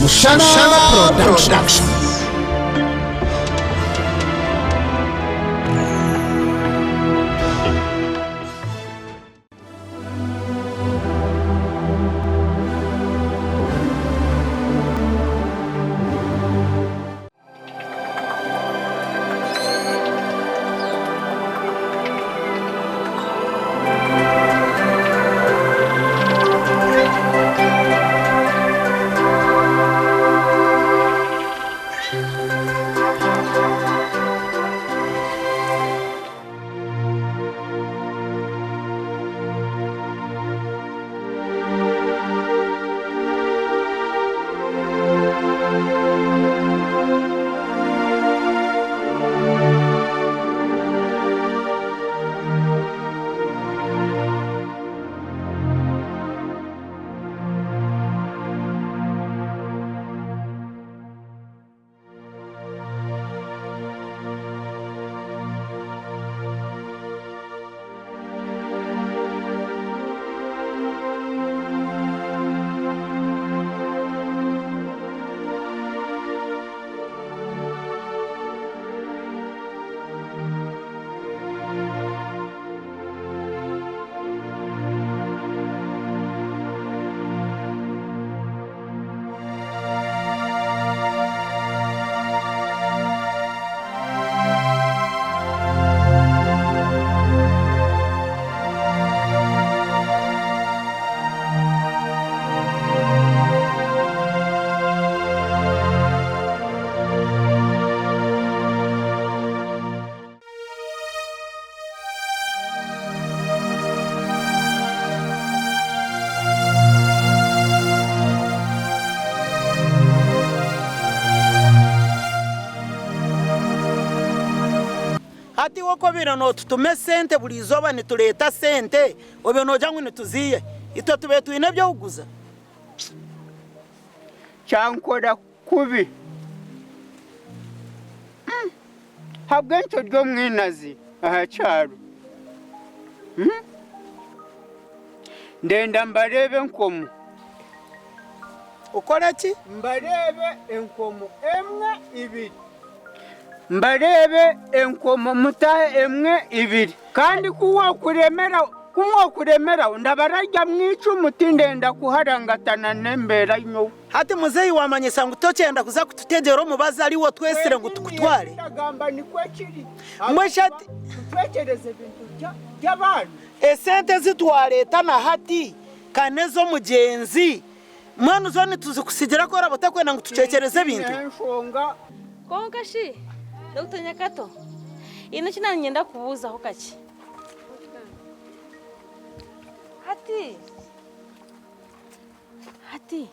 Mushana Production. Ati wako bira no tutume sente buli izoba nituleta sente obyo noja ngo nituziye ito tube tuine byo uguza cyankora kubi habwento ryo mwinazi aha cyaro ndenda mbarebe nkomo ukora ki mbarebe enkomo emwe ibiri mbarebe enkomo mutahe emwe ibiri kandi kuwa kuremera ndabarajya mwicu mutindenda kuharangatana nembera nyo hati muzeyi wamanyisa ngo tocenda kuza kututegera mubaza ari wo twesire ngo tukutware ndagamba ni kwekiri mweshati twekereze bintu by'abantu esente zitwareta na hati kanezo mugenzi mwana uzone tuzikusigira ko rabatakwena ngo tucekereze bintu nshonga konkashi Dr. Nyakato, ino china nyenda kubuza ho kaki. Hati.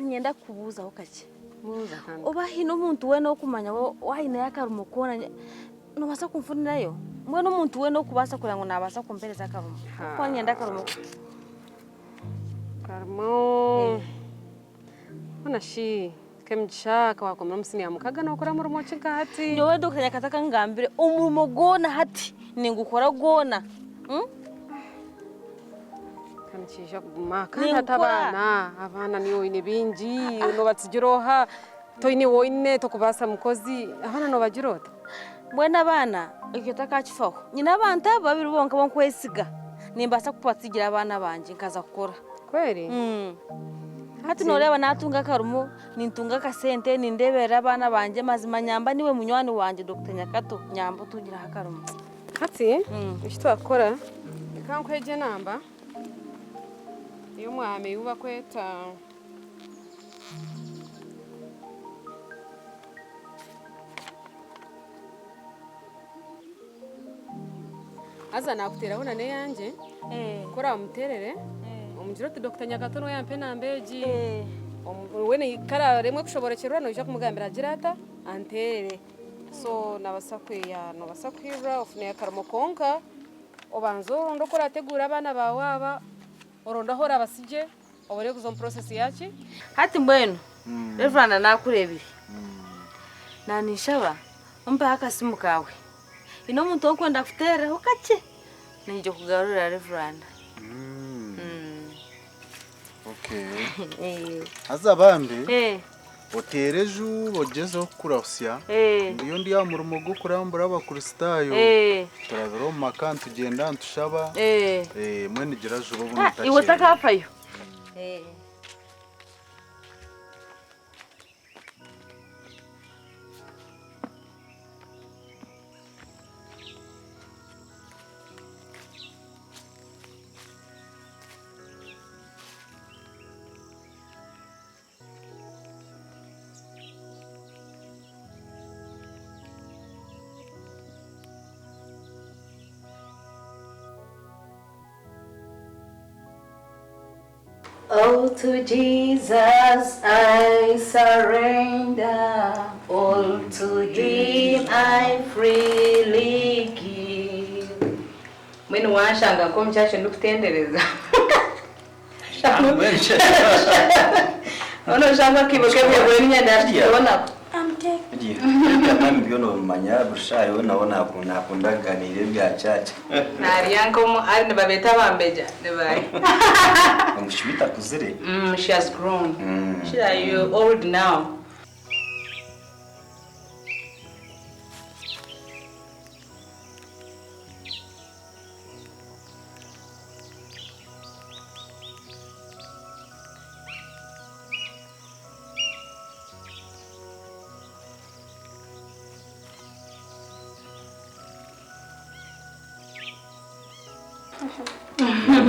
Nyenda kubuza ho kaki. Muza kandi. Oba hino umuntu we no kumanya wahina yakarumo kona no basa kumfunira yo. Mwe no umuntu we no kubasa kurango nabasa kumpereza karumo. Ko nyenda karumo. Karmo. Onashi kemchaka wakomra musini amukaga no kora murumo chikati. Nyowe Dr. Nyakataka ngambire umurumo gona hati ningukora gona. Kanchisha kumaka hatabana abana niyo ine binji no batsigiroha toine woine tokubasa mukozi abana no bagirota. Bwena bana ikitaka chifaho. Nyina banta babiri bonka bonkwesiga. Nimbasa kupatsigira abana banje nkaza gukora. Kweli? Hati noreba natunga karumo nintunga kasente nindebera abana banje mazima nyamba niwe munywani wanje Dr. Nyakato nyamba tugira hakarumo. Hati ishito akora kankweje namba iyo mwame yuba kweta aza nakutera hona ne yanje kora umuterere umujiroti Dr. Nyakato no yampe nambeji wene kara remwe kushoborekera no ija kumugambira girata anterere so nabasakwiya no basakwira ofune yakaramo konka obanzo ndo kora tegura abana bawaba oronda hora basije obore kuzo process yachi hati mbwenu Reverend nakurebire nanishaba umpe akasimu kawe ino muntu okwenda kutere ukache nije kugarura Reverend Okay. haza bambe otereju bogezeho kurasya ndiyo ndi ya murumo go kurambura abakristaayo turabiro mu maka tugenda ntushaba mwene giraje bo bunta iwe takafayo Oh, to Jesus I surrender, all to Him I freely give. Mwene washanga ko mchashe ndukutendereza. Ono shamba kiboke bwe nyanda ndabona. Ndiye. Kama mbyono manya bushayo naona kundaganire bya chacha. Nari yanko ari ne babeta bambeja ne bai. Mushibita kuzire. She has grown. She are you old now?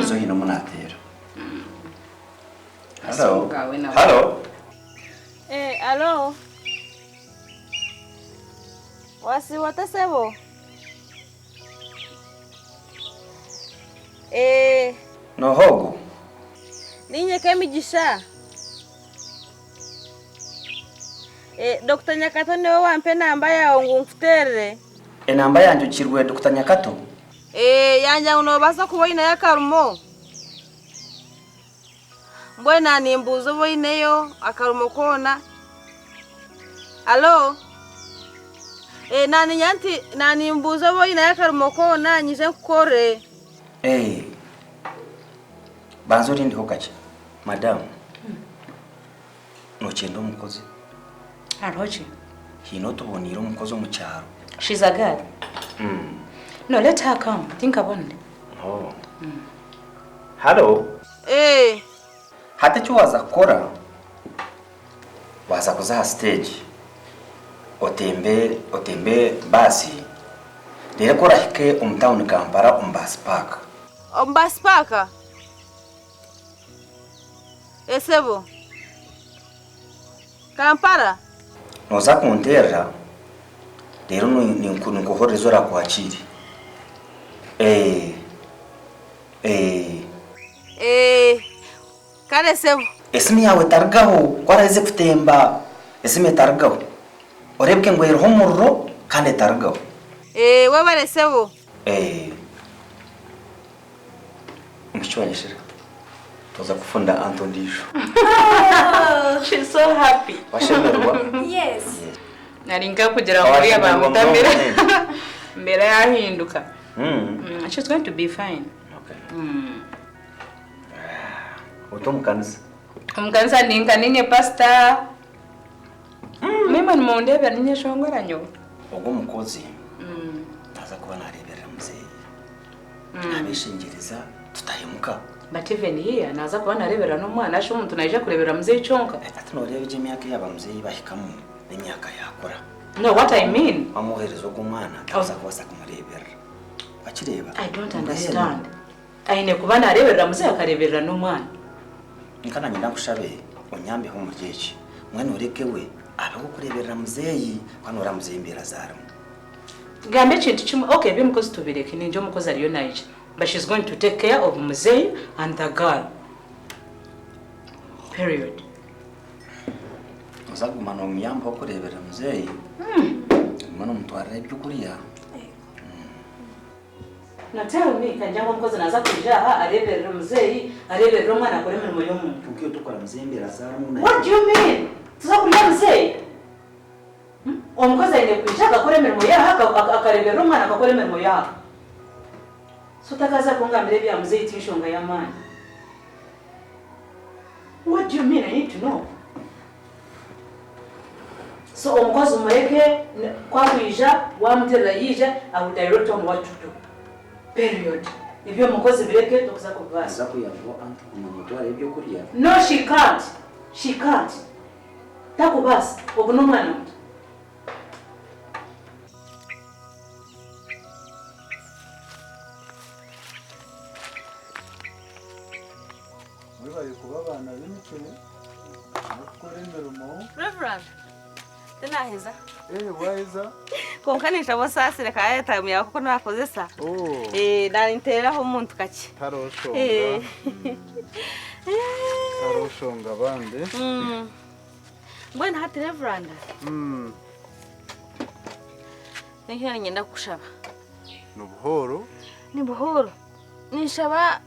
Zo hino munatero. Hello. Hello. Alo. Wasi watasebo. No hogo. Ninye kemigisha. Dr. Nyakato niwe wampe namba yawe ngo mfutere. Enamba yanjye kirwe Dr. Nyakato. Yanja unobaza kuboina yakarumo. Mbona nimbuzo boineyo akarumo kona. Alo. Nani nyanti nani mbuzo boina yakarumo kona nyije kukore. Banzo rindi hokache. Madam. Nochendo mukozi. Arochi. Hino tubonira umukozi mu cyaro. She's a girl. No, let her come. Think about it. Oh. Hello. Hata cyo waza kora. Waza kuza stage. Otembe basi. Dere kora hike umtown Kampala umbas park. Umbas park? Esebo. Kampala? Noza kuntera. Dero nikuhoreza ra kwachiri. Kale sebo. Esimi yawe targaho kwareze kutemba. Esimi targaho. Orebke ngo iriho murro kandi targaho. Wewe sebo. Mchwanyishira. Toza kufunda Antondisho. She's so happy. Washemerwa? Yes. Naringa kugira muri abamutamira. Mbere yahinduka. She's going to be fine. Okay. Utomkanza. Umkanza ninka ninye pastor. Mimi nimondebe ninye shongora nyo. Ogo mukozi. Taza kuba narebera muzee. Abishingiriza tutahemuka. But even here naza kuba narebera no mwana asho umuntu naje kurebera muzee chonka. Ati norebe je myaka yaba muzee bahikamu n'imyaka yakora. No, what I mean. Amuherezo gumwana taza kubasa kumurebera. Bakireba. I don't understand. Aine kuba narebera muzee akarebera no mwana. Nkana nyina kushabe onyambe ho muryechi. Mwana ureke we abaho kurebera muzee kwanora muzee imbera zaro. Gambe chintu chimwe okay bimukozi tubireke ninjo mukozi ariyo naije. But she's going to take care of Muzei and the girl. Period. Uzagumana omuyamba okurebera Muzei. Mwana mutwara ibyukuriya. Now tell me, kanjanga mukozi naza kuja arebera Muzei, arebera mwana akore mirimo yo muntu. Ukiyo tukora Muzei mbera zaro muna. What do you mean? Tuzakurya Muzei? Omukozi ayine kuja akore mirimo yaha akarebera mwana akore mirimo yaha. So takaza kungambira bya Muzei tishonga yamani. What do you mean? I need to know. So omukozi umureke kwa kwija wamutera yije I will direct on what to do. Period. Ibyo mukozi bireke tukuza kubasa. Za kuyavo antu kumutwara ibyo kurya. No, she can't. She can't. Takubasa. Obuno mwana. bari kuba abana b'imikino bakora imirimo. Reverend, tunaheza. Waiza. Konkanisha bosasire kaya time yawe kuko nakoze sa. Narinteraho umuntu kake. Taroshonga. Taroshonga bande. Mbona hati Reverend? Ngiye ngenda kushaba. Nubuhoro? Ni buhoro. Nishaba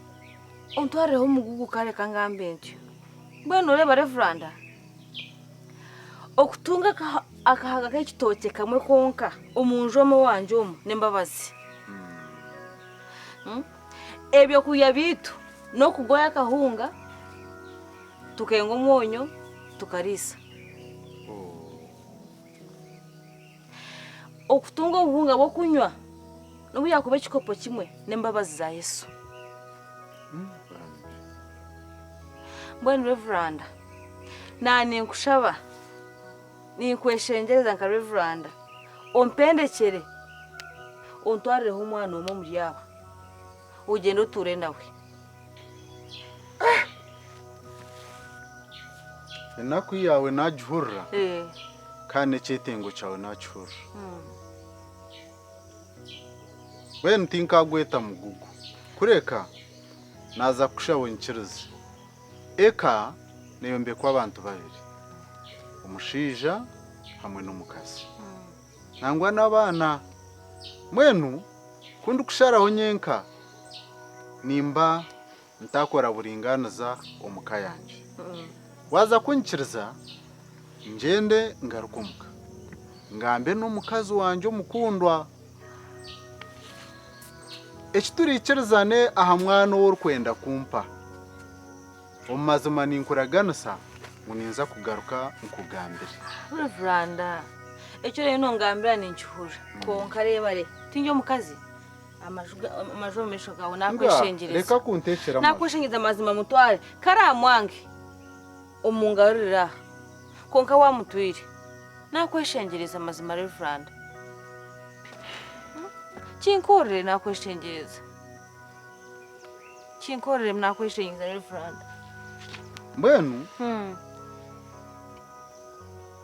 untwareho umugugu kare kangambe ntyo. Mbona ureba Reverend? Okutunga akahaga k'ekitoke kamwe konka omunjomo wanje omu nembabazi. Ebyo kuya bitu no kugoya kahunga tukenga omwonyo tukarisa. Okutunga obuhunga bwo kunywa no yakuba ekikopo kimwe nembabazi za Yesu. Mbona Reverend? Nani nkushaba ni kweshengereza nka Reverend ompendekere ontwareho umwana umwe muri yaba ugenda uture nawe. Enaku yawe najhurra kane chetengo chawe nachhurra. When tinka gweta mugugu kureka naza kushawo nkirize eka neyombe kwa abantu babiri umushija hamwe n'umukazi nangwa n'abana mwenu kundi kusharaho nyenka nimba ntakora buringaniza omuka yanje waza kunkiriza ngende ngarukomuka ngambe n'umukazi wanje omukundwa ekiturikirizane aha mwana w'orukwenda kumpa omazima ninkuraganisa muninza kugaruka nkugambire. Reverend, ekyo rero ngambira ninchuhura konka rebare tinjo mukazi amajwo mesho gawe nakweshengereza. Reka kuntekera nakweshengereza mazima mutware kara mwange omungarira konka wa mutwire nakweshengereza mazima Reverend. Chinkorere nakweshengereza. Chinkorere nakweshengereza Reverend. Mbwenu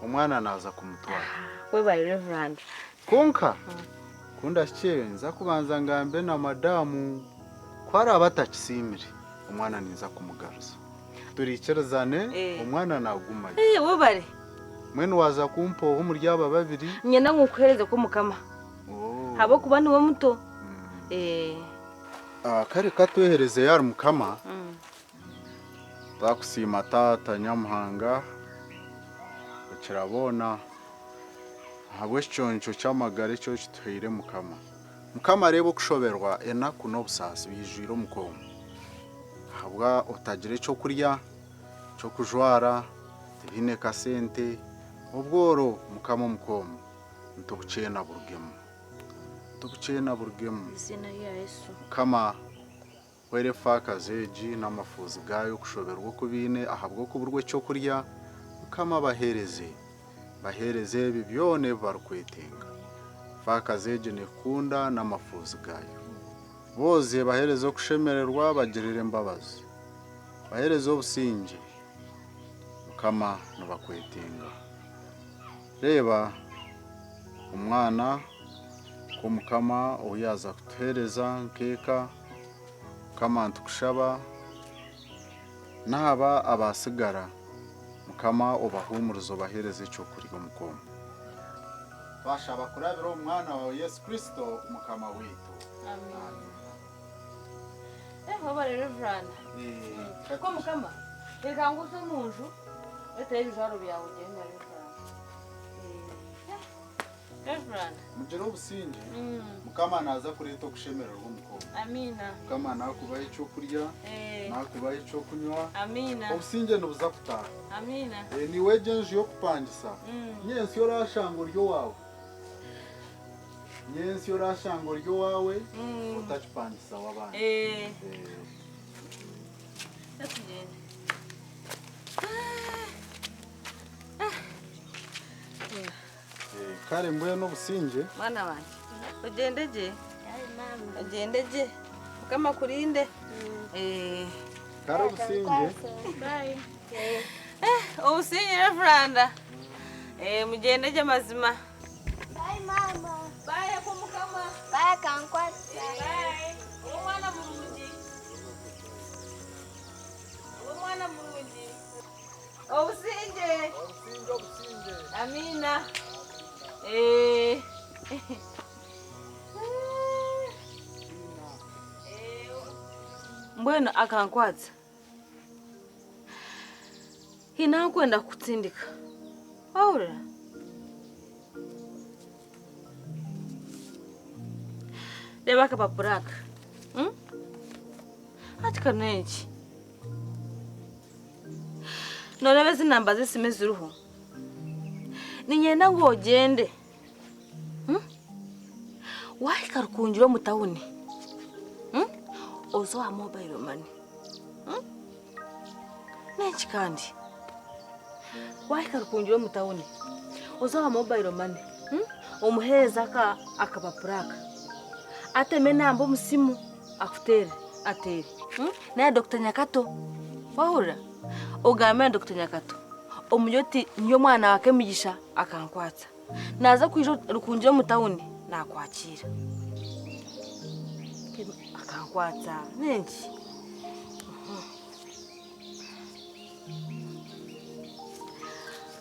umwana naza kumutwara. We bari Reverend. Konka kunda cyewe nza kubanza ngambe na madamu kwara abatakisimire umwana niza kumugaruza turikirizane umwana nagumaye. We bari mwenu waza kumpoho umuryaba babiri nyenda ngukwereze ko mukama habo kuba niwe muto. Kare katwehereze yari mukama bakusima tata nyamuhanga ukirabona habwe cyoncho cyamagare cyo kitwire mukama rebo kushoberwa ena kuno busasi bijiro mukomo habwa utagire cyo kurya cyo kujwara tibine kasente ubworo mukama mukomo ntubucena burugemu izina ya Yesu kama were fakazeji n'amafuzi gayo kushoberwa kubine ahabwo kuburwe cyo kurya kama bahereze bibyone barukwetenga fakazeji nekunda n'amafuzi gayo boze bahereze kushemererwa bagirire mbabazi bahereze obusinge kama nabakwetenga reba umwana ko mukama oyaza kutereza nkeka kama ntukushaba naba abasigara mukama obahumurizo bahereze cyo kuri mukomo bashaba kurabira umwana wa Yesu Kristo mukama wetu. Amen. Bari Reverend. Ko mukama reka nguso munju eteye bijaro byawe genda Reverend. mugero businge mukama naza kureta kushemera rw'umukobwa. Amina. Mukama nakubaye cyo kurya nakubaye cyo kunywa. Amina. Obusinge nubuza kutaha. Amina. Ni wegenje yo kupangisa. Nyensi yo rashango ryo wawe. Nyensi yo rashango ryo wawe utachipangisa wabana. Kare mbuye no businge. Mwana wanje. Ugendeje? Ugendeje? Kama kurinde? Kare businge. Bye. Ubusinge Franda. Mugendeje mazima. Bye mama. Bye kumukama. Bye kankwatsa. Bye. Umwana mulungi. Umwana mulungi. Obusinge. Obusinge. Amina. Mbwenu akankwaza hinakwenda kutsindika aura reba akapapuraka ati kaneki norebe zinamba zisime ziruho ninyenda ngo ugende wahika rukungiro mu tawuni ozo wa mobile money neki kandi wahika rukungiro mu tawuni ozo wa mobile money umuheza akapapuraka ateme namba musimu akutere atere na Dr. Nyakato wahura ugamera Dr. Nyakato omuyoti niyo mwana wake migisha akankwatsa naza kwijo rukungiro mu tawuni nakwakira akankwatsa nenki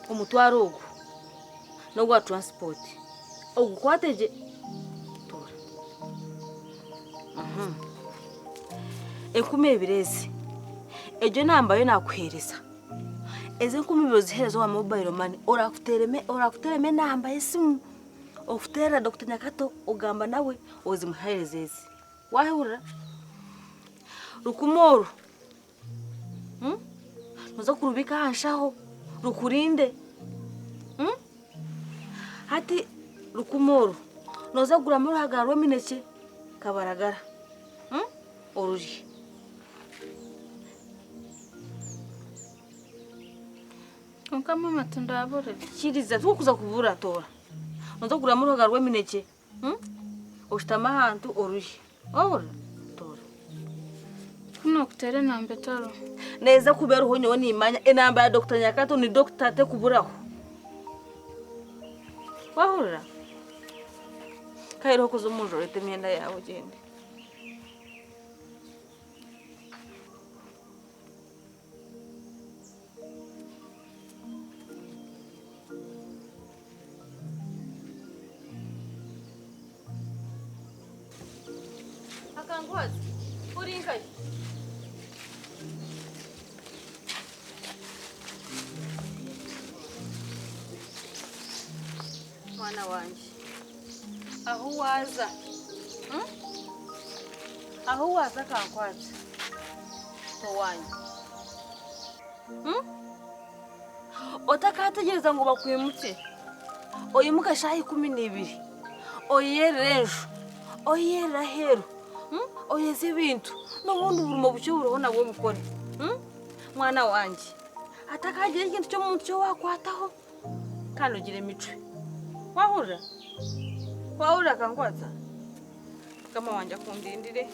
umutwaro ugu no gwa transport ogukwateje tora ekumi ebirezi ejo nambayo nakuhereza eze nkumi birozi herezo wa mobile money orakutereme namba yesimu ofutera Dr. Nyakato ugamba nawe ozimuherezezi wahura rukumoro noza kurubika hanshaho rukurinde hati rukumoro noza guramura hagarwa mineke kabaragara oruri Kama matunda abore. Kiriza tukuza kubura tora. Noza guramura hagarwa mineke oshitama hantu oruri ora tora Kuno kutere nambe taro. neza kubera ho nyone imanya enamba ya Dr. Nyakato ni Dr. te kuburaho wahura kairo kuzo munjoro temyenda yawe gende akangwazi urinkai mwana wanje aho waza kankwazi to wanyu otakategereza ngo bakwimutse oyimuka shahi 12 oyerejo oyera hero oyeze ibintu n'ubundi burimo bucyo burabona bwo bukore mwana wanje atakagira ikintu cyo mu cyo wakwataho kandi ugire imico wahura kankwaza kama wanje akundindire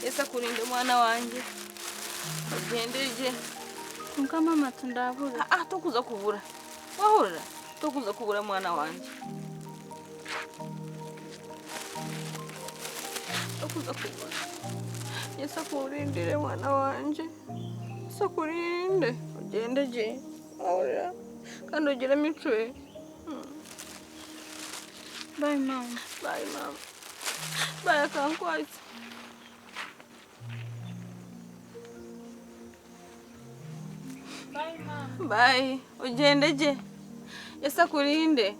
esa kurinde mwana wanje ugendeje Kama matunda abore. tukuza kubura wahura tukuza kubura mwana wanje tukuza kubura esa kurindire mwana wanje esa kurinde ugendeje wahura kandi ugire imico Bye mama. Bye mama. Bye kankwazi. Bye mama. Bye. Ugendeje. Yesa kurinde.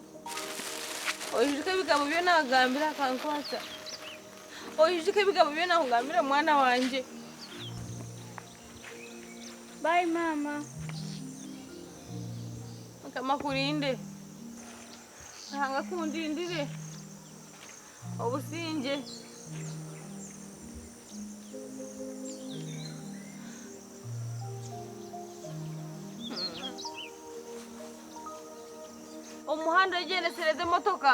oyijike bigabo byo nagambira akankwata oyijike bigabo byo nakugambira mwana wanje. Bye mama. Kama kurinde hanga kundindire obusinje. Umuhanda ugenesereze motoka.